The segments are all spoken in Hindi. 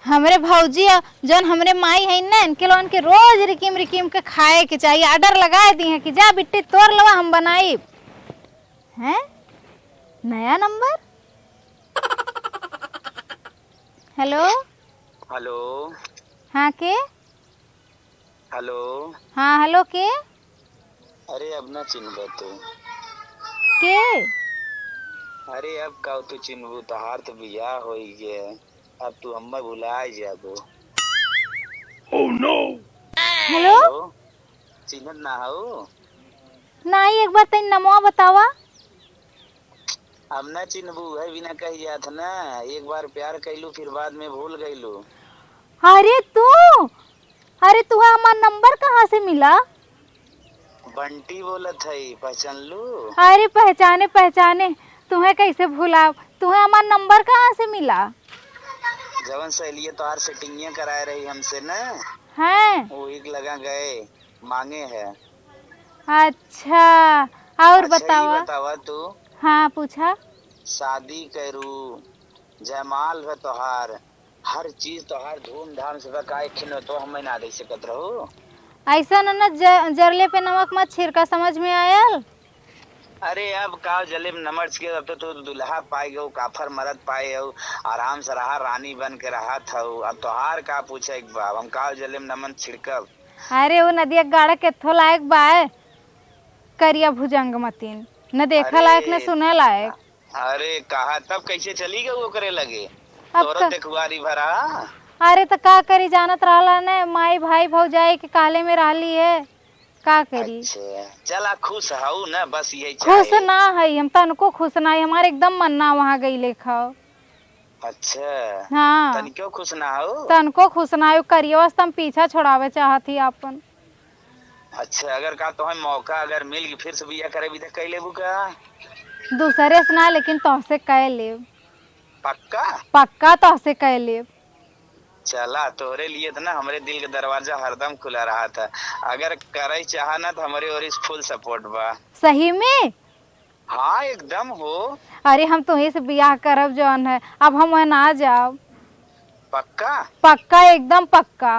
हमरे भौजी जौन हमरे माई है ना इनके लोन के रोज रिकिम रिकिम के खाए के चाहिए। ऑर्डर लगा दी है कि जा बिट्टी तोड़ लवा हम बनाई। हैं नया नंबर। Hello hello. हाँ के हेलो। हाँ हेलो के अरे अब ना चिन्हबे तू। के अरे अब का तू चिन्हबू तहार तो बियाह हो गए। अब तू हम्मा भुला जाबो। Hello hello. चिन्हत ना हो। नहीं एक बार तेन नमवा बतावा। अब ना चिन्हबू है बिना कह जात ना। एक बार प्यार कैलू फिर बाद में भूल गईलू। अरे तू हमारा नंबर कहाँ से मिला। बंटी बोलत है पहचान लू। अरे पहचाने पहचाने तुम्हें कैसे भूला। तुम्हें हमारा नंबर कहाँ से मिला। जवन सहेलिया तोहार सेटिंगिया कराए रही हमसे ना। हैं वो एक लगा गए मांगे है। अच्छा और अच्छा ये बतावा। बतावा तू हाँ पूछा। शादी करू जयमाल है तोहार हर चीज तोहार धूमधाम से बकाए खिनो तो हम ना दे सकत रहो। ऐसा न जरले पे नमक मत छिड़का समझ में आयल। अरे अब का जले में नमर के अब तो तू दुल्हा पाए गो काफर मरद पाए हो आराम से रहा रानी बन के रहा था। अब तोहार का पूछे एक बाब हम का जले में नमन छिड़कब। अरे वो नदिया गाड़ा के थो लायक बाय करिया भुजंग मतीन न देखा लायक न अरे सुने लायक। अरे कहा तब कैसे चली गई वो करे लगे अब तोरो देखुआरी भरा। अरे तो का करी जानत रहला ने माई भाई भौजाई के काले में रहली है का करी। अच्छा चला खुश हूँ ना बस यही खुश चाहे। ना है हम तनको खुश ना है हमारे एकदम मन्ना वहाँ गई लेखा। अच्छा हाँ तन क्यों खुश ना हो। तनको खुश ना है करियो हम पीछा छोड़ावे चाहती अपन। अच्छा अगर का तो मौका अगर मिल गई फिर से बिया करे भी तो कह लेबू का। दूसरे से ना लेकिन तोहसे कह ले। पक्का। पक्का तोहसे कह ले। चला तोहरे लिए तो ना हमारे दिल का दरवाजा हरदम खुला रहा था। अगर करे चाहा ना तो हमारे और इस फुल सपोर्ट बा। सही में। हाँ एकदम हो। अरे हम तुम्ही से बियाह करब जौन है अब हम वह ना जाओ। पक्का। पक्का एकदम पक्का।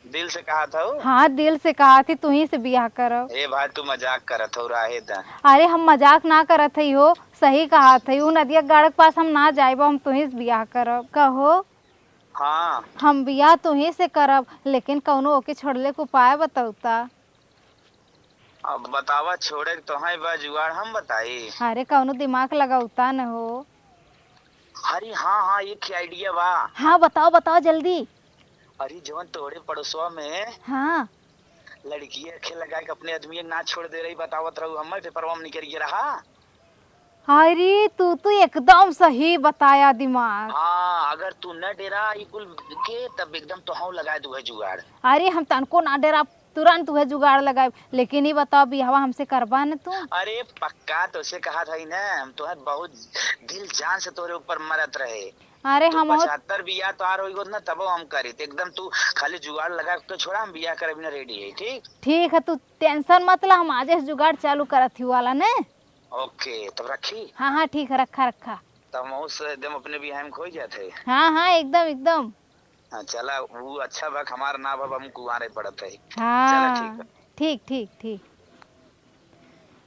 दिल से कहा था वो? हाँ दिल से कहा थी तुम्ही से बियाह करब। ए भाई तू मजाक करत हो राहे था। अरे हम मजाक ना करत हई हो सही कहा थी उ नदिया गाड़ के पास हम ना जाइब हम तुम्ही से बियाह करब कहो। हाँ हम बियाह तुम्ही से करब लेकिन कौनो ओके छोड़ले के उपाय बताऊता। अब बतावा छोड़े तो है बा जुगाड़ हम बताई। अरे कौनो दिमाग लगाऊता न हो। अरे हाँ हाँ एक आइडिया बा। हाँ बताओ बताओ जल्दी। अरे जवन तोड़े पड़ोसवा में हाँ लड़की अखे लगा के अपने आदमी ना छोड़ दे रही बतावत रहू हमें पेपरवा में निकल गया रहा। अरे तू तो एकदम सही बताया दिमाग। हाँ अगर तू न डेरा ई कुल के तब एकदम तो हम लगा दू है जुगाड़। अरे हम तनको ना डेरा तुरंत तुहे जुगाड़ लगाए लेकिन ही बताओ बियाह हमसे करवा न तू। अरे पक्का तो से कहा था ही ना हम तो बहुत दिल जान से तोरे ऊपर मरत रहे। अरे तो हम 75 बिया तो आर होई ना तब हम करी तो एकदम तू खाली जुगाड़ लगा के तो छोड़ा हम बिया करे बिना रेडी है ठीक। ठीक है तू टेंशन मत ला हम आज से जुगाड़ चालू करत ही वाला ने। ओके तब रखी। हाँ हाँ ठीक है रखा रखा। तब उस एकदम अपने बिया में खो जाते। हाँ हाँ एकदम एकदम। हाँ चला वो अच्छा वक्त हमारा ना बाबा हम कुआरे पड़त है। चला ठीक हाँ है। ठीक ठीक ठीक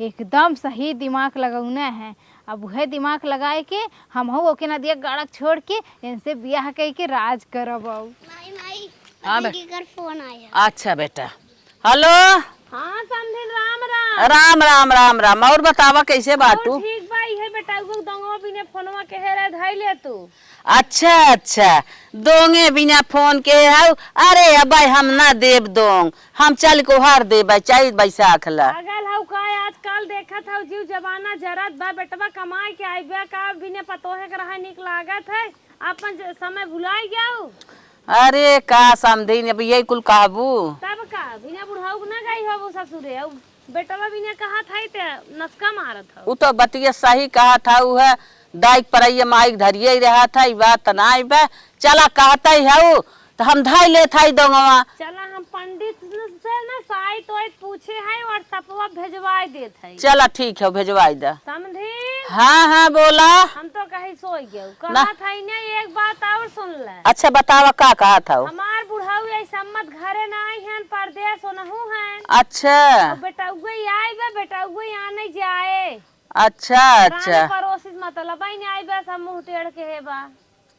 एकदम सही दिमाग लगौना है। अब वह दिमाग लगाए के हम हो ओके नदिया गाड़क छोड़ के इनसे बियाह कह के राज करब। माई हाँ अभी घर फोन आया। अच्छा बेटा हेलो। हाँ समधिन राम राम। राम राम राम राम और बतावा कैसे बाटू। ठीक बा इहे बेटा उगो दंगवा बिने फोनवा के हेरे धइ ले तू। अच्छा अच्छा दोंगे बिना फोन के हाउ। अरे अबाई हम ना देव दोंग हम चल को हार दे चाहे बैसाख ला। पागल हौ का आजकल देखत हौ जीव जमाना जरत बा बेटवा कमाए के आइबा का बिने पतोहे के रहा निक लागत है अपन समय भुलाई गयो। अरे का समझी अब यही कुल कहबू। तब का बिना बुढ़ाऊ ना गई हो ससुरे औ बेटवा बिने कहा था ते नस्का मारत हौ। वो तो बतिया सही कहा था वो है दाइक पर ये माइक धरिए ही रहा था ये बात ना बा चला कहता ही है तो हम धाई ले था दोंगवा। चला हम पंडित तुमसे ना साइट वाइट पूछे है व्हाट्सएपवा भेजवाई देत है। चला ठीक है भेजवाई दा। समझी? हाँ हाँ बोला। हम तो कहीं सोई गए कहा था ना। एक बात और सुन ले। अच्छा बतावा का कहा था? हमार बुढ़ाऊ ऐसा मत घरे ना आई हैं परदेश होनहु हैं। अच्छा बेटा उगई आए बे बेटा उगई आने जाए। अच्छा अच्छा पड़ोसी मतलब ही नहीं आई बे सब मुंह टेढ़ के है बा।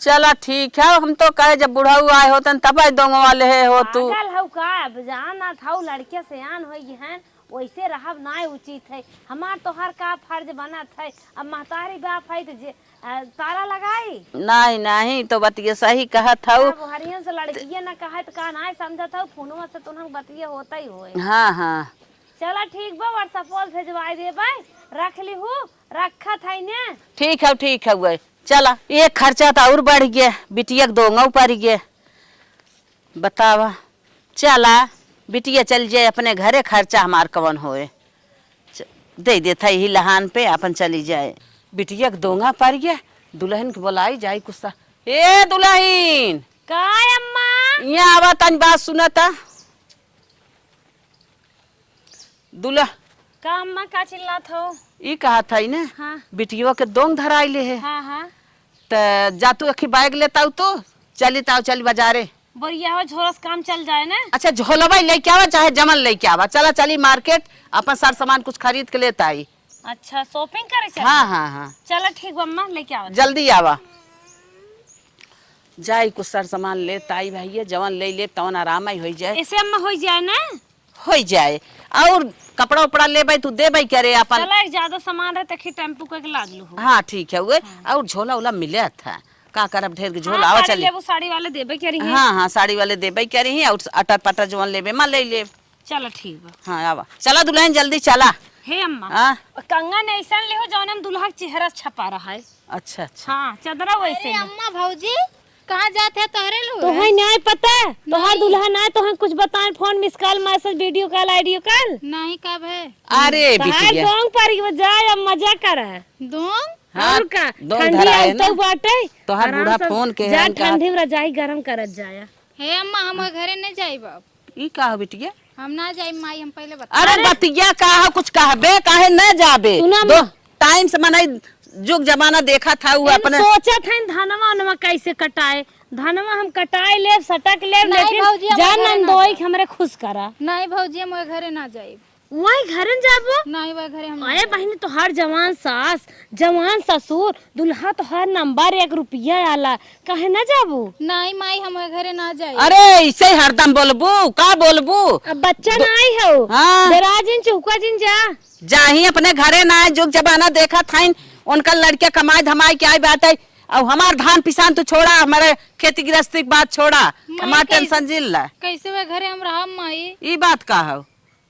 चला ठीक है। हम तो कहे जब बुढ़ाऊ आए होतन तब दोंगो वाले है हो तू। पागल हौ का जान ना था लड़के से आन होई हैं वैसे रहब ना उचित है। हमार तोहर का फर्ज बनत है। अब महतारी बाप है तो ताला लगाई नहीं नहीं तो बतिया सही कहा था। हरियन से लड़किये ना कहा तो का ना समझत हो फोनवा से तुम बतिया होता ही होए। हाँ हाँ चला ठीक बा व्हाट्सएप भेजवाई दे भाई रख ली हूँ रखा था ने। ठीक है वही। चला ये खर्चा तो और बढ़ गया बिटिया के दोंगा ऊपर गया बतावा। चला बिटिया चल जाए अपने घरे खर्चा हमार कवन होए दे देता ही लहान पे अपन चली जाए। बिटिया के दोंगा पर गया दुल्हन के बुलाई जाए गुस्सा। ए दुल्हन का अम्मा यहाँ आवा तन बात सुना था। दुल्हा का अम्मा का चिल्लात हो? ई कहा था ही ना। हाँ बिटिया के दोंग धराइले है। हाँ हाँ तो जा तू अखी बैग लेता तो चली ताऊ चली बाजारे। बढ़िया हो झोरस काम चल जाए ना। अच्छा झोलवा लेके आवा चाहे जमल लेके आवा। चला चली मार्केट अपन सार सामान कुछ खरीद के लेता आई। अच्छा शॉपिंग करे चल। हाँ हाँ हाँ चलो ठीक बा अम्मा लेके आओ जल्दी आवा। जाई कुछ सार सामान लेता आई भैया जवन ले ले तवन आराम ही हो जाए। ऐसे अम्मा हो जाए ना। हो जाए और कपड़ा उपड़ा ले भाई तू दे भाई करे अपन। चला एक ज्यादा सामान रहे तखी टेम्पू के लाद लू। हाँ ठीक है हुए। और झोला उला मिले था का करब ढेर के झोला आवा चली। वो साड़ी वाले देबे करी है। हाँ हाँ साड़ी वाले देबे करी है और अटर पटर जवन लेबे मां ले ले। चलो ठीक बा। हाँ आवा चला दुल्हन जल्दी चला। हे अम्मा हाँ कंगन ऐसा ले हो जौन हम दुल्हा के चेहरा छपा रहा है। अच्छा अच्छा हाँ चदरा वैसे अम्मा भौजी कहाँ जाते हैं तोहरे लोग? तो है न्याय पता तोहार दुल्हा ना तो हम कुछ बताएं phone miss call message video call audio call नहीं कब है? अरे तोहार बिटिया दोंग पर जाए अब मजा कर दोंग हाँ, और का दोंग ठंडी धराए ना। आउतो बाटे तोहार आराम बूढ़ा से फोन के जा है इनका। ठंडी में रजाई गरम करत जाया। हे अम्मा हम घरे नहीं जाई बाप। ई का हो बिटिया? हम ना जाई माई हम पहले बता। अरे बतिया का कुछ कहबे काहे न जाबे। सुना दो टाइम से मनाई जुग जमाना देखा था वो अपने सोचा था धनवा उनवा कैसे कटाए धनवा हम कटाए ले सटक ले नहीं भौजी, लेकिन हम जान घरे नन ना दोई हमरे खुश करा। नहीं भौजी हम घरे ना जाई। वही घरन जाबो नहीं वह घरे हम अरे बहनी तो हर जवान सास जवान ससुर दुल्हा तो हर नंबर 1 रुपया आला कहे ना जाबू। नहीं माई हम घरे ना जाई। अरे ऐसे ही हरदम बोलबू का बोलबू। अब बच्चा ना आई हो हाँ। दराजिन चौका जिन जा जाही अपने घरे ना जुग जमाना देखा था उनका लड़के कमाई धमाई के आई बात है। और हमार धान पिसान तो छोड़ा हमारे खेती गृहस्थी की बात छोड़ा हमार टेंशन जिल कैसे वह घरे हम रहा माई? ई बात का हो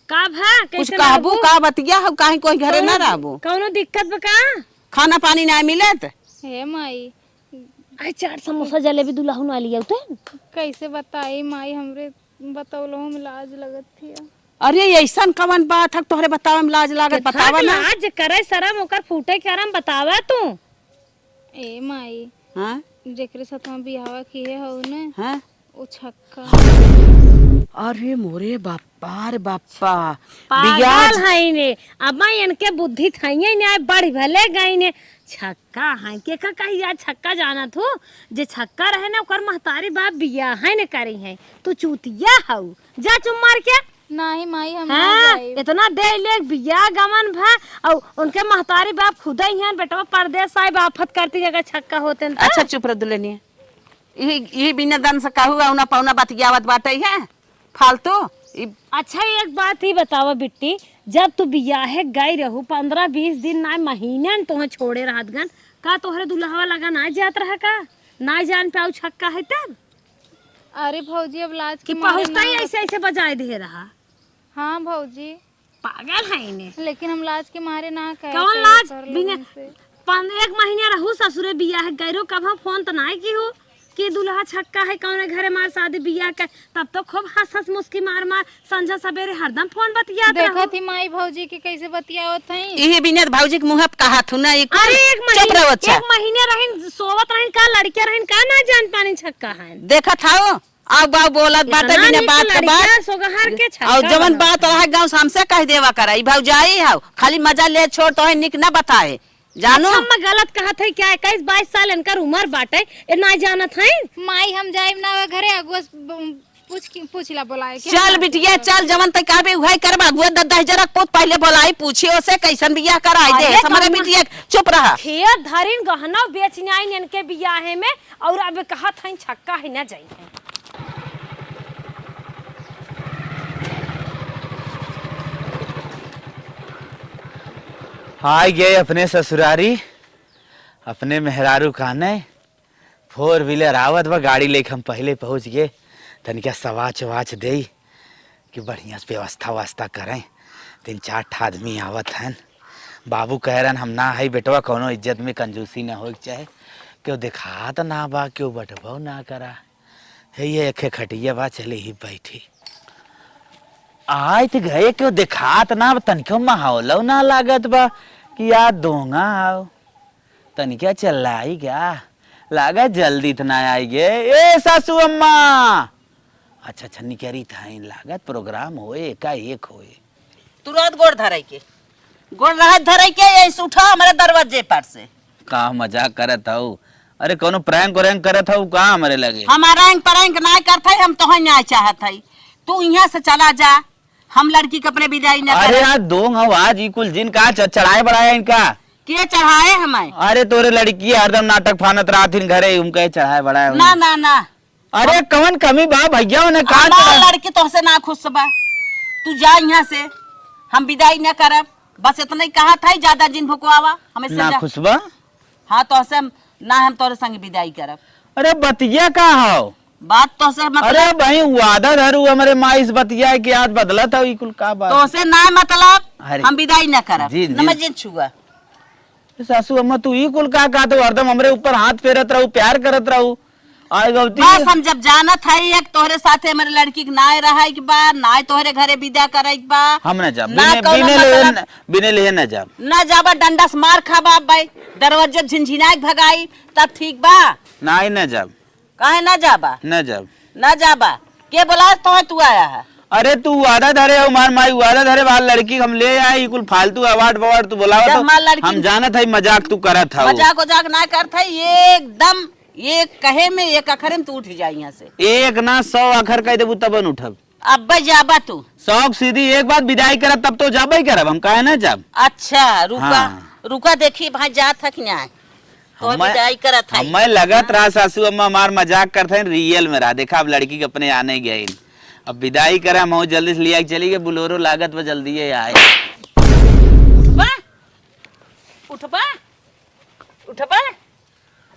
का भा कुछ कैसे कहबू का बतिया हो काहे कोई घरे ना रहबू। कौनो दिक्कत बका खाना पानी ना मिलत। हे माई आई चाट समोसा जलेबी दुल्हन वाली तो कैसे बताई माई हमरे बतौलो में लाज लगत थी। अरे ऐसा कवन बात है तोहरे बतावे में लाज लागत बतावा ना। आज करे शरम ओकर फूटे करम बतावा तू। ए माई हां जेकरे साथ हम बियाह किए हो ने हां ओ छक्का। अरे मोरे बापा रे बापा पागल है ने अब इनके बुद्धि थई ने बढ़ भले गई ने छक्का है के का कही आज छक्का जाना थू जे छक्का रहे ना ओकर महतारी बाप बियाह है ने करी है तू चूतिया हऊ जा चुम मार के। नहीं माई हम ना हाँ, जाई। इतना दे ले बियाह गमन भा और उनके महतारी बाप खुद ही हैं बेटा परदेश साहिब आफत करती जगह छक्का होते न। अच्छा चुप रह दुल्हनिया ये बिना दान से कहू औना पौना बतियावत बाटे है फालतू। अच्छा एक बात ही बतावा बिट्टी जब तू बियाहे गई रहू 15-20 दिन ना महीने न तोहे छोड़े रहत गन का तोहरे दुल्हवा लगा ना जात रहा का ना जान पाऊ छक्का है तब। अरे भौजी अब लाज कि के मारे पहुंचता ही ना। ऐसे ऐसे बजाए दे रहा। हाँ भौजी पागल है इन्हें। लेकिन हम लाज के मारे ना कहे कौन थे लाज सर बिना लोगन से। 1 महीना रहू ससुरे बियाह गईरो कब फोन तो ना की हो कि दुल्हा छक्का है कौन घरे मार शादी बियाह का तब तो खूब हंस हंस मुस्की मार मार संझा सवेरे हरदम फोन बतिया देखा थी माई भौजी के कैसे बतियावत हई। यही बिना भौजी के मुंह पे कहा थू ना एक अरे चुप रहो अच्छा। 1 महीने रहिन सोवत रहिन का लड़के रहिन का ना जान पानी छक्का है। देखा था आग बाग बोलत बाटे बिना बात के बात सोगहर के छक्का और जवन बात रहा गांव से हमसे कह देवा करा ई भौजाई हाउ खाली मजा ले छोड़ तो है निक ना बताए जानो हम गलत कहत है क्या 21-22 साल इनकर उम्र बाटे ए ना जानत है माई हम जाइब ना घरे अगुआ पूछला बोलाए के चल बिटिया चल जवन तक कहबे उहे करबा गुआ दद्दा जरा पोत पहले बोलाई पूछी ओसे कैसन बियाह कराई दे अरे हमारे बिटिया चुप रहा खेत धरिन गहना बेचने आई इनके बियाहे में और अब कहत है छक्का है ना जाई है आ गए अपने ससुरारी अपने मेहरारू खाने 4 व्हीलर आवत बा गाड़ी लेके हम पहले पहुंच गए तनिका सवाच वाच दे कि बढ़िया से व्यवस्था वास्ता करें 3-4 आदमी आवत हैं बाबू कह रहे हम ना है बेटवा कोनो इज्जत में कंजूसी ना हो चाहे क्यों दिखात ना बा क्यों बटबो ना करा है ये एक खटिया बा चले ही बैठी आय तो गए क्यों दिखात ना तनिको माहौल ना लागत बा कि यार दोंगा आओ तनिका चलाई क्या लागत जल्दी इतना आई गे ए सासू अम्मा अच्छा अच्छा निकरी था इन लागत प्रोग्राम होए का एक होए तुरंत गोड़ धराई के गोड़ रहा धराई के ऐसे उठा हमारे दरवाजे पर से का मजाक करत हूँ अरे कोनो प्रैंक वैंक करत हूँ का हमारे लगे हमारा रैंक परैंक ना करते हम तो ना चाहत है तू यहाँ से चला जा हम लड़की के अपने विदाई न अरे यार दोंग आज ई कुल जिन का चढ़ाए बढ़ाया इनका के चढ़ाए हमें अरे तोरे लड़की हरदम नाटक फानत रात इन घरे उनके चढ़ाए बढ़ाया ना ना ना अरे कवन कमी बा भैया उन्हें कहा हमारा लड़की तो से ना खुश बा तू जा यहाँ से हम विदाई न करब बस इतना ही कहा था ज्यादा जिन भुकवावा हमें से ना जा। खुश बा हाँ तो से ना हम तोरे संग विदाई करब अरे बतिया का हो बात तो से मतलब अरे भाई वादा धरू हमारे माँ इस बतिया की आज बदला था कुल का बात तो से ना मतलब अरे हम विदाई न करब जी, जी। नमजिन छुआ सासू अम्मा तू ई कुल का तो हरदम हमरे ऊपर हाथ फेरत रहू प्यार करत रहू आय गलती बस हम जब जानत है एक तोहरे साथे हमारे लड़की के नाय रहा के बा नाय तोहरे घरे विदा करे के बा हम न जा ना कौनो मतलब- बिने ले न जा ना जाबा डंडा से मार खाबा भाई दरवाजे झिनझिनाए भगाई तब ठीक बा ना ही न जा काहे ना जाबा न जा ना जाबा के बोला तो तू आया है अरे तू वादा धरे हो मार माई वादा धरे वाल लड़की हम ले आए कुल फालतू अवार्ड बवार्ड तू बोलावा जब तो हमार लड़की- हम जानत है मजाक तू करत था मजाक वजाक ना करत है एकदम एक कहे में एक अखरे में तू उठ जाई यहाँ से एक ना 100 अखर कह देबू तब न उठब अब जाबा तू शौक सीधी एक बात विदाई करब तब तो जाबे ही करब हम काहे ना जाब अच्छा रुका हाँ। रुका देखी भाई जात थक ना तो विदाई करत है हमें लगत रहा सासू अम्मा मार मजाक करते हैं रियल में रहा देखा अब लड़की के अपने आने गए अब विदाई करे हम जल्दी से लिया चली गए बुलोरो लागत में जल्दी आए उठबा उठबा उठबा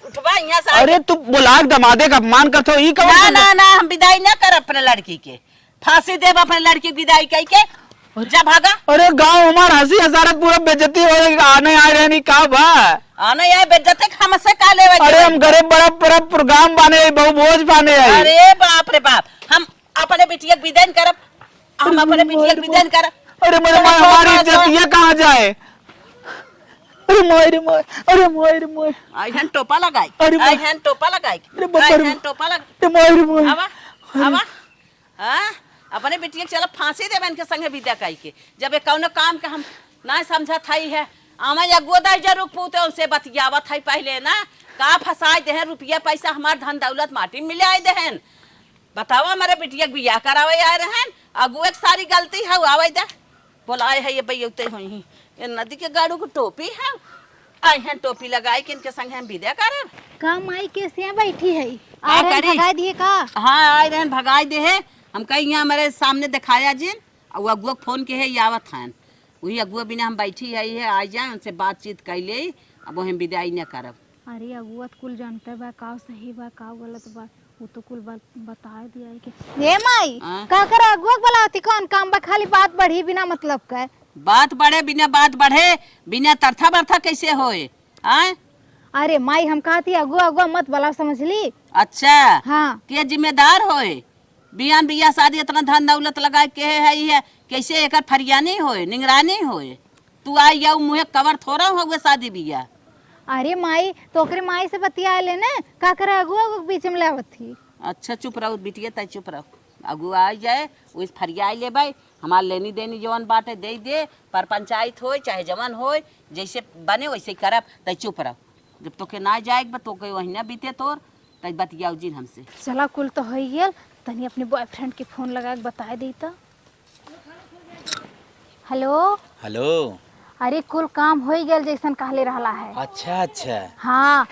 उठबा यहाँ से अरे तू बुलाक दमादे का अपमान करते हो ई कब ना ना ना हम विदाई ना कर अपने लड़की के फांसी देव अपने लड़की की विदाई कह के जा भागा अरे गांव हमार हंसी हजारत पूरा बेइज्जती हो रही आने आए रहनी का बा आने यार बेइज्जती हमसे का लेवे अरे हम घरे बड़ा बड़ा प्रोग्राम बाने बहु भोज बाने आई अरे बाप रे बाप हम अपने बिटिया के विदाई करब हम अपने बिटिया के विदाई करब अरे मेरे माँ हमारी इज्जत ये कहाँ जाए अरे मोय रे मोय अरे मोय रे मोय आई हन टोपा लगाई अरे आई हन टोपा लगाई अरे बाप आई रे। हन टोपा लगा अरे मोय रे मोय आवा आवा हाँ अपने बिटिया के चलो फांसी देवे इनके संगे विदा कई के जब ये कौनो काम के हम ना समझा थाई है आमा अगुआ दाई जरूर पूते उनसे बतियावा थाई पहले ना का फसाई देहन रुपया पैसा हमार धन दौलत माटी में मिले आए देहन बतावा हमारे बिटिया के बियाह करावे आए रहन अगुए के सारी गलती है आवे दे बोलाए है ये भैया हुई ये नदी के गाड़ू को टोपी है आई हैं टोपी लगाई के इनके संग हम विदा करब का माई के से बैठी है का आ रहे करी? भगा दिए का हाँ आए रहन भगाई दे है हम कहीं यहाँ हमारे सामने दिखाया जिन और अगुआ फोन के है आवत हन वही अगुआ बिना हम बैठी आई है आ जाए उनसे बातचीत कैले अब हम विदाई न करब अरे अगुआ तो कुल जानते बा का सही बा का गलत बा वो तो कुल बात बता दिया है कि ये माई हाँ? का कर अगुआ बोलाती कौन काम बा खाली बात बढ़ी बिना मतलब का बात बढ़े बिना बात बढ़े बिना तरथा बरथा कैसे होए आय अरे माई हम कहती अगुआ अगुआ मत बोला समझ ली अच्छा हाँ के जिम्मेदार होए बियान बिया शादी इतना धन दौलत लगा के है कैसे एकर फरियानी होए निगरानी होए तू आई या मुहे कवर थोड़ा हो शादी बिया अरे माई तो ओकरे माई से बतिया ले ने का कर अगुआ को बीच में लावत थी अच्छा चुप रहो बिटिया, तय चुप रहो। अगु आ जाए उस फरिया ले भाई, हमार लेनी देनी जवन बाटे दे पर पंचायत होए चाहे जवन होए, जैसे बने वैसे करब। तय चुप रहो, जब तोके ना जाए तो के वही ना बीते तोर, तय बतियाओ जिन हमसे। चला कुल तो हो गेल, तनी अपने बॉयफ्रेंड के फोन लगा के बता दी तो। Hello hello. अरे कुल काम हो गेल जैसन कहले रहला है। अच्छा अच्छा। हाँ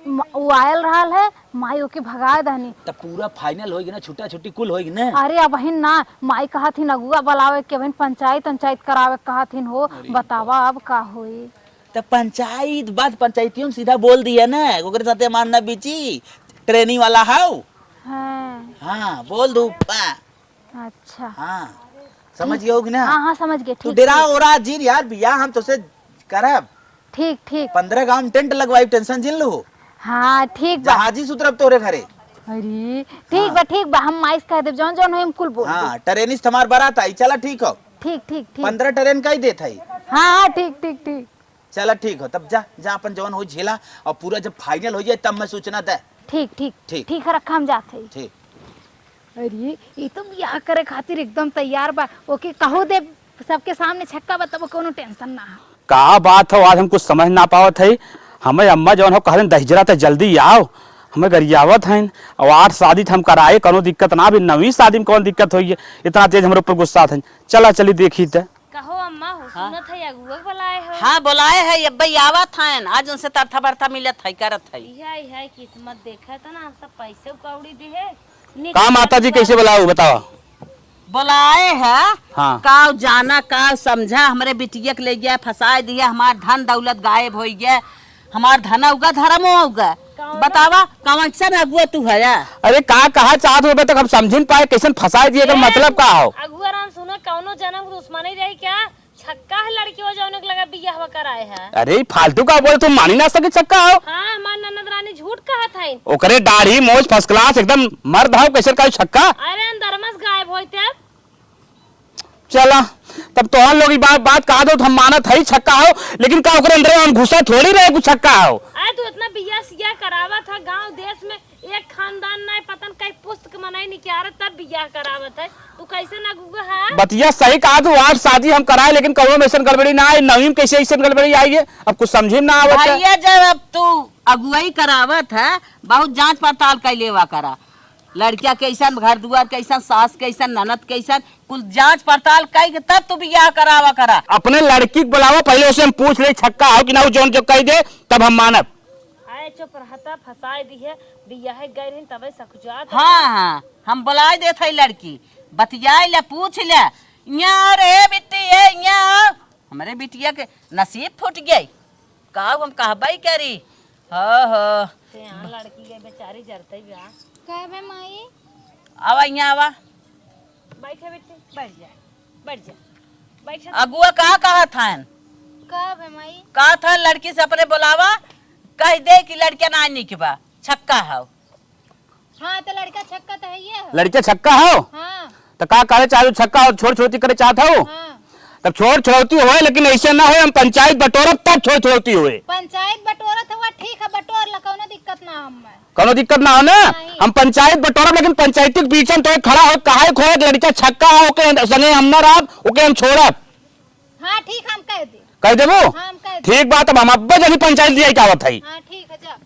वो आयल रहल है, माई ओके भगा दहनी। तब पूरा फाइनल होगी ना, छुट्टा छुट्टी कुल होगी ना? अरे अब बहन ना, माई कहा थी अगुआ बुलावे के, बहन पंचायत करावे कहा थी हो। बतावा अब का होई? तब पंचायत बात पंचायतियों में सीधा बोल दिया ना, ओकरे साथे मानना बीची ट्रेनिंग वाला हाउ। हाँ बोल दू पा। अच्छा हाँ समझ गए होगी ना? हाँ समझ गए। तू डेरा ओरा जीर यार, बिया हम तो से करब। ठीक 15 गांव में टेंट लगवाई, टेंशन जिन लो। हाँ ठीक बा। जहाजी सुतरब तोरे घरे। अरे ठीक बा हम माइस कह देब, जौन जौन हम कुल बोल। हाँ ट्रेनिस तुम्हार बारात आई, चला ठीक हो। ठीक 15 ट्रेन का ही देत है। हाँ ठीक चला ठीक हो, तब जा अपन जवन हो झेला, और पूरा जब फाइनल हो जाए तब मैं सूचना दे। ठीक है रखा, हम जाते। ठीक। अरे ये तो बियाह करे खातिर एकदम तैयार बा, ओके कहो दे सबके सामने छक्का बताबो, कोनो टेंशन ना है। का बात हो, आज हम कुछ समझ ना पावत है। हमें अम्मा जवन हो कहन दहजरा तो जल्दी आओ, हमें गरियावत हैं। और 8 शादी हम कराए, कोनो दिक्कत ना, भी 9वीं शादी में कौन दिक्कत हुई है? इतना तेज हमारे ऊपर गुस्सा था। चला चली देखी तो। कहो अम्मा हो, सुनत है अगुआ बुलाए हो? हाँ बुलाए है, अब भाई आवत हैं, आज उनसे तरथा बरथा मिलत है, करत है। यह किस्मत देखा था ना, हम सब पैसे कौड़ी दी है। का माता जी कैसे बुलाओ बताओ? बुलाए है। हाँ। का जाना का समझा, हमारे बिटिया के ले गया फंसा दिया, हमार धन दौलत गायब हो गया, हमार धन उगा धर्म होगा। बतावा कौन सा अगुआ तू है? अरे का कहा चाहत हो तक हम समझ न पाए, कैसे फंसा दिए का मतलब का हो? अगुआ राम सुनो, कौनो जन्म दुश्मनी रही क्या? छक्का है लड़की हो जाने लगा बियाह कराए है। अरे फालतू का बोले, तुम मानी ना सके छक्का हो। हाँ हमार ननद रानी झूठ कहा था। ओकरे दाढ़ी मोछ फर्स्ट क्लास एकदम मर्द हो, कैसे का छक्का? अरे अंदरमस गायब होते। चला तब तो हम लोग बात कहा दो तो हम मानत है छक्का हो, लेकिन का ओकरे अंदर हम घुसा थोड़ी रहे कुछ छक्का हो। अरे तू इतना बियाह सिया करावा था, गांव देश में एक खानदान नहीं पतन कई पुस्तक मनाई नहीं क्या रहा, तब बियाह करावत है। तू कैसे ना गुगा है? बतिया सही कहा तू, 8 शादी हम कराए, लेकिन कौनो में ऐसा गड़बड़ी ना आई। 9वीं कैसे ऐसा गड़बड़ी आई है, अब कुछ समझे ना आवत है। भैया जब अब तू अगुवाई करावत है, बहुत जांच पड़ताल कैलेवा करा, लड़किया कैसन, घर दुआर कैसन, सास कैसन, ननद कैसन, कुल जांच पड़ताल कई तब तू बियाह करावा करा। अपने लड़की को बुलाओ, पहले उसे हम पूछ ले छक्का हो कि ना, जोन जो कह दे तब हम मानब। आए चुप रहता, फंसाए दी है, बियाह गए रही तबे सखुजात। हाँ हम बुलाए देते है लड़की, बतियाए ले, पूछ ले, यहाँ रे बिट्टी है यहाँ, हमारे बिटिया के नसीब फूट गई, कहा हम कहबाई करी। हाँ यहाँ लड़की गई बेचारी जरते बियाह। कहबे माई आवा यहाँ आवा, बैठे बेटी, बैठ जा बैठ। अगुआ कहा था कहबे माई, कहा था लड़की से अपने बुलावा, कह दे कि लड़किया ना निकबा, छक्का है। हाँ तो लड़का छक्का तो है ये। लड़के छक्का हो हाँ तो का करे चाहे छक्का हो, छोड़ छोड़ती करे चाहता हो तब छोड़ छोड़ती हो, लेकिन ऐसे ना हो हम पंचायत बटोरब तब छोड़ छोड़ती हुए। पंचायत बटोरत हुआ ठीक है, बटोर ला, कोनो दिक्कत ना हमें। कोनो दिक्कत ना हो ना, हम पंचायत बटोरब, लेकिन पंचायती के बीच में तो खड़ा हो, काहे खोए लड़का छक्का हो के संगे हम ना रहब, ओके हम छोड़ब। हाँ ठीक, हम कह दे। कह देबो? हाँ, हम कह दे। ठीक बात, अब हम अब्बे जब पंचायत दिया क्या बात है। हाँ ठीक है जा।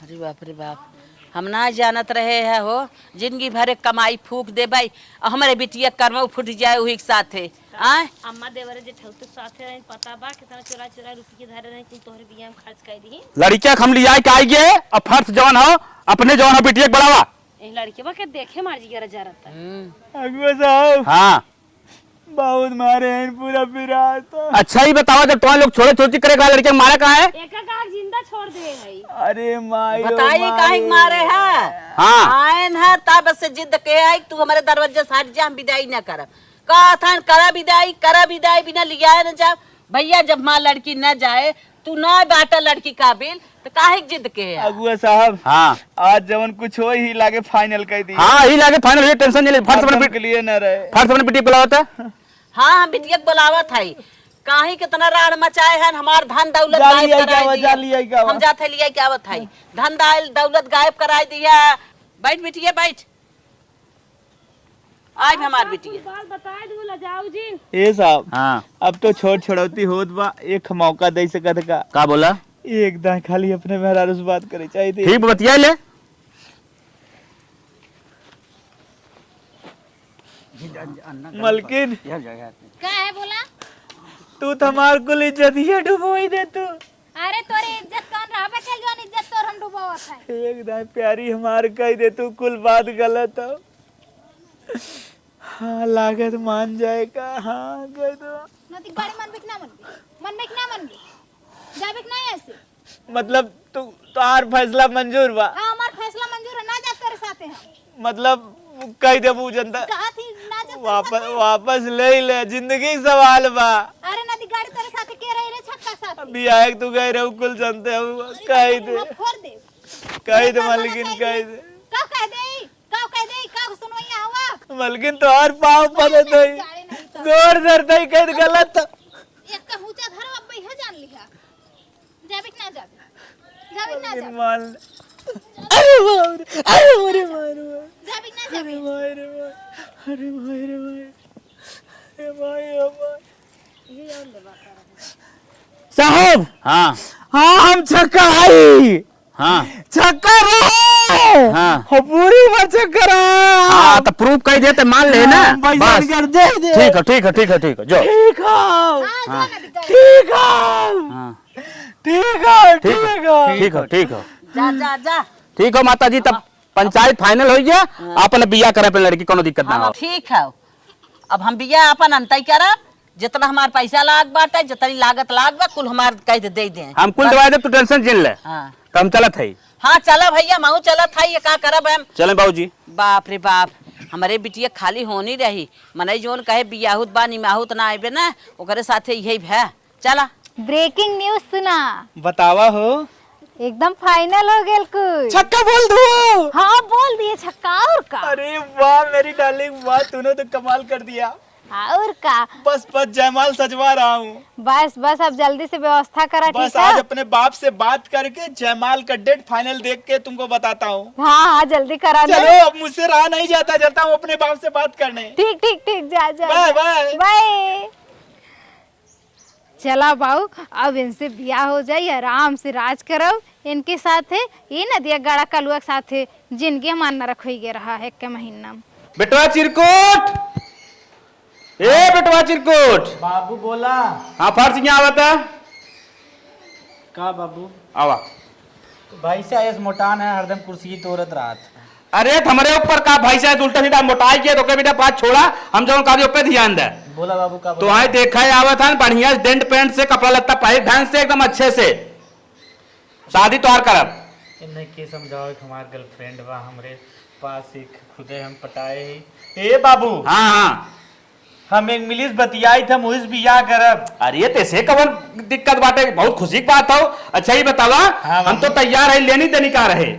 अरे बाप रे बाप, हम ना जानत रहे है हो, जिंदगी भर कमाई फूक दे भाई, हमारे बिटिया कर्म फूट जाए वही के साथ है। अम्मा देवरे जे ठौते साथे रही, पता बा कितना चुरा रुपये धरे रही, कुल तोहरे बियाह में खर्च कर दी। लड़किया हम लिया के आई गए, अब फर्स्ट जवान हो अपने जवान हो बिटिया बढ़ावा। ए लड़के बा के देखे मार जी जरा रहता। अगुआ साहब हाँ बहुत मारे हैं पूरा विराट। अच्छा ही बताओ, जब तुम्हारे लोग छोड़े छोटी करेगा लड़के मारा कहाँ है? एक का जिंदा छोड़ दे है। अरे माई बताइए काहे मारे है? हाँ आयन है तब से जिद के आई, तू हमारे दरवाजे से हट जा, हम विदाई न करब। कहा था करा विदाई बिना लिया न जा। भैया जब माँ लड़की न जाए, तू ना बाटा लड़की काबिल, तो काहे जिद के है? अगुआ साहब हाँ आज जवन कुछ हो ही लागे फाइनल कर दी। हाँ ही लागे फाइनल, टेंशन नहीं ले, फर्स्ट के लिए न रहे। फर्स्ट अपने बिटिया बुलाओ था। हाँ हम बिटिया बुलावा था, काहे कितना राड़ मचाए हैं, हमार धन दौलत जाली गायब आई कराए क्या दिया। जाली आई क्या हम जाते लिया क्या बताई, धन दौलत गायब कराए दिया, बैठ बिटिया बैठ। आज हमार बिटिया बाल बताए दू लजाऊ जी। ए साहब हाँ अब तो छोट छोड़ौती होत बा, एक मौका दे सकत का बोला? एक दाएं खाली अपने मेहरारू से बात करे चाहिए थी। ठीक बतिया ले। मलकिन क्या है बोला? तू तो हमार कुल इज्जत ही डुबोई दे तू। अरे तोरी इज्जत कौन रहा बे के जोन इज्जत तोर हम डुबावत है। एक दाएं प्यारी हमार कह दे तू कुल बात गलत हो। हाँ लागत मान जाएगा। हाँ कह दो। नती गाड़ी मन बिकना मन बिकना मन भी जा बिकना है ऐसे। मतलब तू तार फैसला मंजूर बा? हाँ हमार फैसला मंजूर है, ना जा तेरे साथे हम। मतलब कह दे बू जनता कहा थी ना जा वापस ले जिंदगी सवाल बा। अरे नदी गाड़ी तेरे साथे के रही रे छक्का साथे। अभी आए तू कह रहे हो कुल जानते हो। कह दे मलकिन कह दे का सुनवैया हुआ मलकिन तो हर पाँव पड़े तो गोर धरता ही कह गलत। एक का हुचा घर अब है जान लिया। जाबिक ना जा मान अरे मार जाबिक ना जा। अरे साहब हाँ हाँ हम छक्का आई। हाँ छक्का रहे। हाँ पूरी उम्र छक्का रहा। हाँ तो प्रूफ कही दे तो मान ले ना। पैसा बस कर दे दे। ठीक है ठीक है ठीक है ठीक है जो ठीक है हां जा नदी ठीक है हाँ ठीक है ठीक है ठीक है ठीक है जा जा जा। ठीक हो माता जी। तब पंचायत फाइनल हो गया। आपने बिया करे पे लड़की कोनो दिक्कत ना हाँ हो। ठीक है। अब हम बिया अपन अंतई करब, जितना हमार पैसा लाग बाटे जितनी लागत लाग बा कुल हमार कह दे दे। हम कुल दवाई दे तू टेंशन जिन ले। हाँ कम चलत है। हाँ चला भैया महू चलत है। ये का करब हम। चले बाबूजी। बाप रे बाप हमारे बिटिया खाली होनी रही। मनई जोन कहे बियाहुत बा निमाहुत ना आइबे ना ओकरे साथे यही है। चला ब्रेकिंग न्यूज़ सुना। बतावा हो। एकदम फाइनल हो गेल कुछ। छक्का बोल दो। हाँ बोल दिए छक्का और का। अरे वाह मेरी डार्लिंग वाह तूने तो कमाल कर दिया। और का बस जयमाल सजवा रहा हूँ। बस अब जल्दी से व्यवस्था करा। बस ठीक आज है अपने बाप से बात करके जयमाल का डेट फाइनल देख के तुमको बताता हूँ। हाँ जल्दी करा दे। चलो अब मुझसे रहा नहीं जाता, चलता हूँ अपने बाप से बात करने। ठीक जा बाय बाय बाय। चला बाऊ अब इनसे बियाह हो जाए, आराम से राज करो इनके साथ है। ये नदिया गाड़ा कलुआ के साथ है जिनके मानना रखोई गे रहा है के महीना। बेटवा चिरकुट ए बेटवा चिरकुट। बाबू बोला। हाँ फर्ज क्या आवता का बाबू आवा। भाई से आयस मोटान है हरदम कुर्सी तोड़त रात। अरे हमारे ऊपर का भाई साहब उल्टा सीधा मोटाई किया तो के बेटा बात छोड़ा। हम जो का ऊपर ध्यान दे। बोला बाबू का तो आए देखा है आवत है बढ़िया डेंट पेंट से कपड़ा लत्ता पहले ढंग से एकदम अच्छे से शादी तोहार करब। इन्हें के समझाओ कि हमार गर्लफ्रेंड बा हमरे पास एक खुदे हम पटाए ही। ए बाबू हाँ हाँ हम इंग्लिश बतियाई थे मुहिस बियाह करब। अरे तेसे कबर दिक्कत बाटे बहुत खुशी की बात हो। अच्छा ही बतावा। हाँ, हम तो तैयार है लेनी देनी का रहे।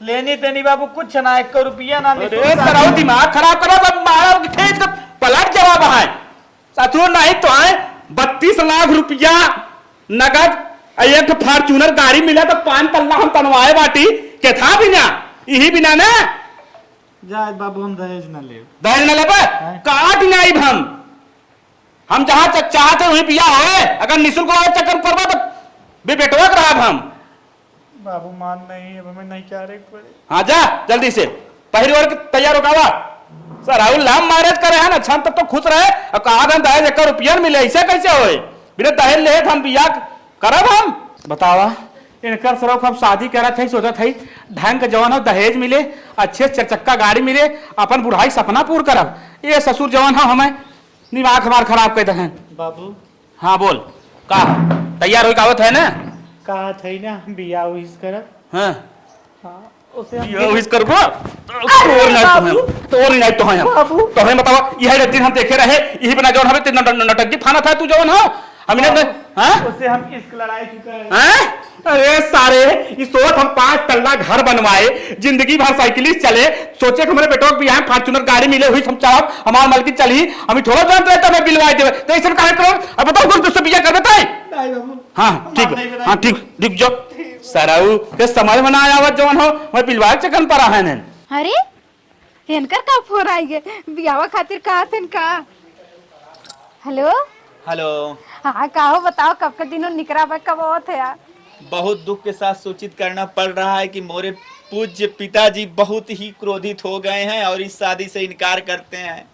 लेनी तेनी बाबू कुछ ना 1 रुपया ना अरे सराव दिमाग खराब करो अब मारा खेत पलट जवाब है ससुर नहीं तो आए 32 लाख रुपया नगद एक फॉर्च्यूनर गाड़ी मिला तो 5 तल्ला हम तनवाए बाटी के था बिना यही बिना ना जा बाबू हम दहेज न ले। दहेज न लेबे काट नहीं हम जहां चाहते वही बिया है। अगर निशुल्क चक्कर करवा तो बेटवा कराब हम। बाबू मान नहीं अब हमें नहीं क्या रे पड़े। हाँ जा जल्दी से पहली बार तैयार होगा सर राहुल लाम मैरिज करे है ना अच्छा तब तो खुश रहे। और कहा दहेज 1 रुपया मिले ऐसे कैसे हो बिना दहेज ले हम बिया करब हम। बतावा इनकर सिर्फ हम शादी करा थे सोचा थे ढंग के जवान हो दहेज मिले अच्छे 4 चक्का गाड़ी मिले अपन बुढ़ाई सपना पूर्ण करब। ये ससुर जवान हो हमें दिमाग हमार खराब कर दे। बाबू हाँ बोल का तैयार हो गावत है ना कहा थे ना हम बियाह उइस करब। हाँ उसे हम ये विश करबो तोर नहीं तो हम तो हमें बताओ यही दिन हम देखे रहे यही बना जौन हमें नटंकी फाना था तू जौन हो हमने उससे हम इश्क लड़ाई चुका है। हैं अरे सारे इस सोच हम 5 तल्ला घर बनवाए जिंदगी भर साइकिलिस्ट चले सोचे कि हमारे बेटों भी यहाँ फॉर्च्यूनर गाड़ी मिले हुई हम चलाओ हमार मालकी चली हम थोड़ा जानते रहते हमें बिलवाए देवे तो ऐसा करो अब बताओ कुछ बिया कर देता है। हाँ ठीक हाँ ठीक जाओ। सरऊ के समझ में ना आवत जवन हो मैं पिलवा चकन पर है न अरे इनकर का फोन आई गे बियावा खातिर कहा थे का। Hello hello. हाँ कहो बताओ कब के दिनों निकरा बा कब होत है यार। बहुत दुख के साथ सूचित करना पड़ रहा है कि मोरे पूज्य पिताजी बहुत ही क्रोधित हो गए हैं और इस शादी से इनकार करते हैं।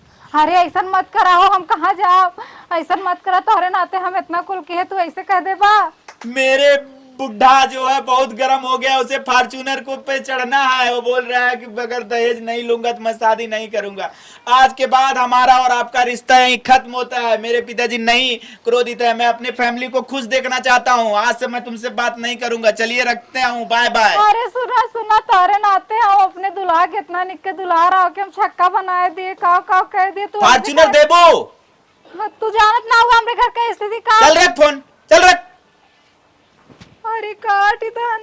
अरे ऐसा मत कराओ हम कहाँ जाओ ऐसा मत करा तोहरे नाते हम इतना कुल के है तू ऐसे कह दे बा। मेरे बुढ़ा जो है बहुत गर्म हो गया उसे फॉर्च्यूनर को पे चढ़ना है। वो बोल रहा है कि बगैर दहेज नहीं लूंगा तो मैं शादी नहीं करूंगा। आज के बाद हमारा और आपका रिश्ता यहीं खत्म होता है। मेरे पिताजी नहीं क्रोधित है। मैं अपने फैमिली को खुश देखना चाहता हूँ। आज से मैं तुमसे बात नहीं करूंगा। चलिए रखते हूँ बाय बाय। अरे सुना सुना तोरे नाते हम अपने दुल्हा कितना निक के दुल्हा रहा कि हम छक्का बनाए दिए काव काव कह दिए तू फॉर्च्यूनर देबो। तू जानत ना हुआ हमरे घर का स्थिति का। चल रख फोन चल रख। अरे काटी दान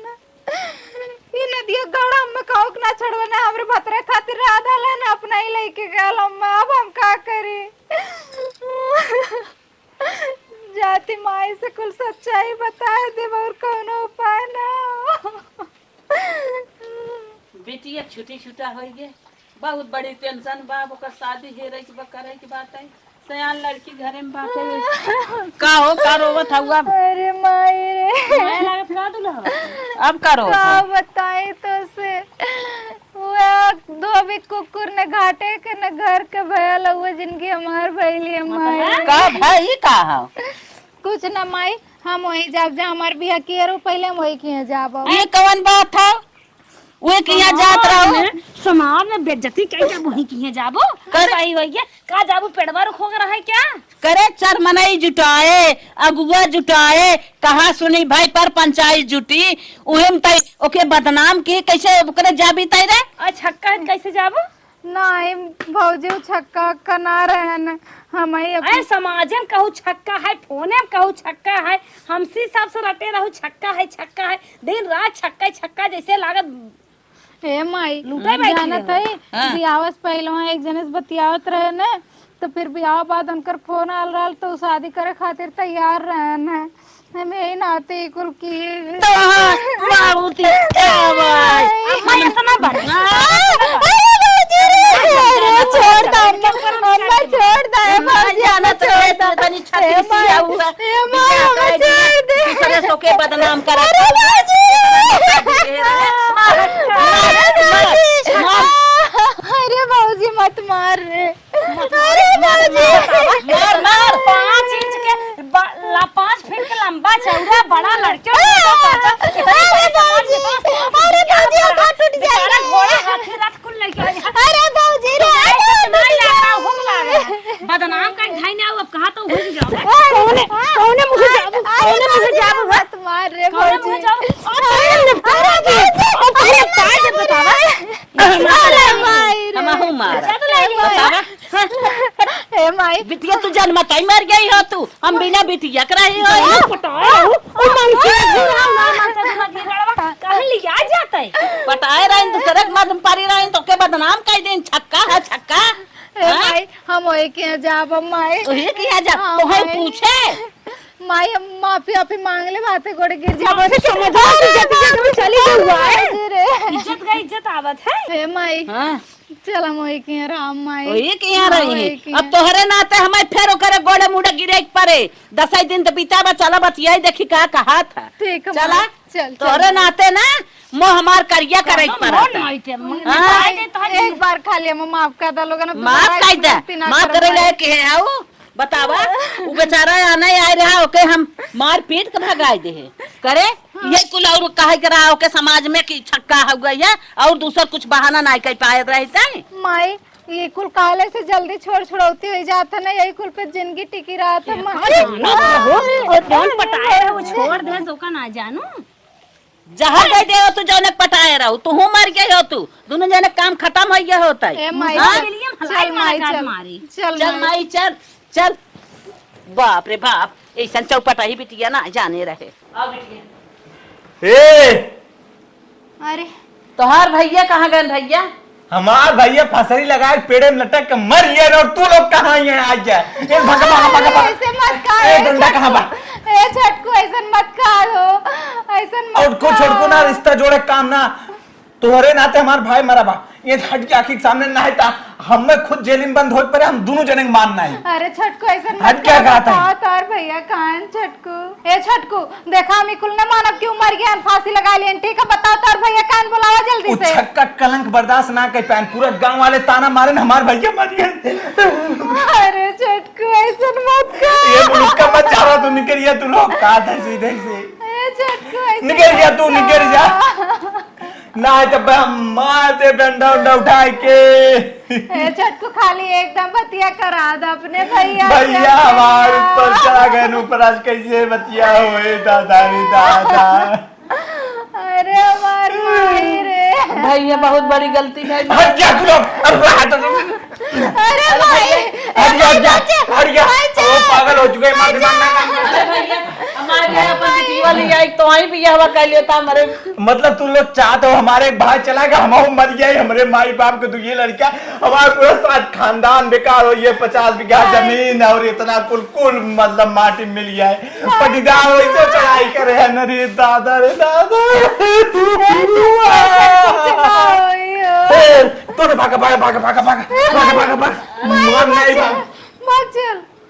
ये नदिया गड़ा हम काव ना छड़वना हमरे भतरे खातिर राधा लेना अपना ही लेके गल हम अब हम का करी। जाति माई से कुल सच्चाई बता दे और कोनो उपाय ना। बेटी एक छुट्टी छुटा हो गए बहुत बड़ी टेंशन बा ओकर शादी हे रही बा करे की बात है सयान लड़की घरे में बात है का हो का रोवत हुआ। अरे माई रे मैं लागत का दुल्हा अब करो का बताई तो से वो दो भी कुकुर ने घाटे के न घर के भयल हुआ जिनकी हमार भैली हमारे का भाई का हो कुछ न माई हम वही जाब जा हमार बिया किए पहले हम वही किए जाब। ये कौन बात है वे किया जात रहो समाज में बेइज्जती कहीं जब वहीं किए जाबो कर आई होई है का जाबो पेड़वा रुख हो रहा है क्या करे चरमनई जुटाए अगुआ जुटाए कहा सुनी भाई पर पंचायत जुटी उहे में तई ओके बदनाम की कैसे ओकरे जाबी तई रे और छक्का कैसे जाबो नहीं भौजी छक्का कना रहन हम अरे समाज में कहू छक्का है फोने में कहू छक्का है हमसी सब से रटे रहू छक्का है दिन रात छक्का छक्का जैसे लागत ए माई लूटा बैठी जानत है बियाह से पहले वहाँ एक जने से बतियावत रहे न तो फिर बियाह बाद उनकर फोन आल रहा तो शादी करे खातिर तैयार रहन है हम यही नाते कुल की तो मारूती आवाज मैं सुना बढ़िया छोड़ दो अम्मा छोड़ दो भौजी आना छोड़ दो बनी छत्ती सिया हुआ छोड़ दे दूसरे सो के बदनाम कर अरे भौजी मत मार रे अरे भौजी मार मार 5 इंच के 5 फीट के लंबा चौड़ा बड़ा लड़का अरे भौजी हाथ टूट जाएगा घोड़ा हाथी रात कुल लड़के अरे भौजी रे नहीं लगा हुम लागे बदनाम का ढाई ना अब कहा तो हो जाओ कौन मुझे जाबो मत मार रे भौजी अरे काय बतावा अरे माई हम हूं मार बतावा ए माई बिटिया तू जन्म तई मर गई हो तू हम बिना बिटिया कराई हो पटाए ओ मनसे ना मनसे कहां लिया जाता है पटाए रहे दूसरे मदम पारी रहे तो के बदनाम कर दिन छक्का है छक्का ए माई हम ओए के जाब माई ओहे किया जा तो है पूछे माई हम माफी आपी मांग ले बातें गोड़े गिर जा समझदार इज्जत में चली गई हुआ है रे इज्जत का इज्जत आवत है ए माई हां चल हम ओए के राम माई ओहे किया रही है अब तोहरे नाते हमें फेर ओकरे गोड़े मुड़े गिरे परे 10 दिन तो बीता बा चला बतिया देखी का कहा था ठीक है चला चल तोहरे नाते ना मोह हमार करिया करे पर एक बार खा लिया माफ कर दो लोगन माफ कर दे माफ करे ले के है आओ बतावा वो बेचारा आना आए रहा ओके हम मार पीट के भगाए दे करे ये कुल और कहे के रहा ओके समाज में कि छक्का हो गया और दूसरा कुछ बहाना नहीं कर पाए रहता है माई ये कुल काले से जल्दी छोड़ छोड़ौती हो जाता ना यही कुल पे जिंदगी टिकी रहा था और कौन पटाए है वो छोड़ दे सो का ना जानू जहाँ गए दे तू जौने पटाए रहो तू हूँ मर गए हो तू दोनों जने काम खत्म हो गया होता है ए माई चल माई चल चल माई चल चल बाप रे बाप ऐसा चौपटा ही बिटिया ना जाने रहे ए अरे तोहार भैया कहाँ गए भैया हमार भैया फसरी लगा के पेड़े में लटक के मर गए और तू लोग कहाँ हैं आज जा ए भगा भगा भगा ऐसे मत कर ए डंडा कहाँ बा ए छटकू ऐसा मत करो, ऐसा मत और को छोड़ को ना रिश्ता जोड़े काम ना तोहरे नाते हमार भाई मरा बा ये हट के आखिर सामने ना है ता हमें खुद जेल में बंद हो पर हम दोनों जने के मानना है। अरे छटकू ऐसा मत हट क्या कहा था? बताओ तार भैया कान छटकू। ए छटकू देखा हम कुल न मानव की उम्र गया फांसी लगा लियन, ठीक है बताओ तार भैया कान बुलावा जल्दी से। छक्का कलंक बर्दाश्त ना कर पाए, पूरा गांव वाले ताना मारे ना हमार भैया मर गए। अरे छटकू ऐसा मत कर। ये मुल्क का मत जा रहा तू निकल गया, तू लोग कहा था सीधे से ए छटकू ऐसा निकल गया, तू निकल जा ना जब हम मारते डंडा उंडा उठा के। ए छटकू खाली एकदम बतिया करा दो अपने भैया से। भैया हमारे ऊपर चढ़ा गए ऊपर, आज कैसे बतिया हुए दादा रे दादा। अरे हमार भाई रे। भैया बहुत बड़ी गलती है। हट जा तू लोग, अरे भाई हट जा वो पागल हो चुके मार अरे भैया हमारे यहाँ अपन बिटिया ले आई तो आई भी हवा कर लेता हमारे। मतलब तू लोग चाहते हो हमारे एक भाई चला गया, हम मर गए, हमारे माई बाप को तो ये लड़का हमारा पूरा साथ खानदान बेकार हो, ये 50 बीघा जमीन और इतना कुल मतलब माटी मिल गया है, पटीदार वैसे चढ़ाई करे है न रे दादा रे दादा। तो भागा भागा भागा भागा भागा भागा भागा भागा, मर नहीं मत चल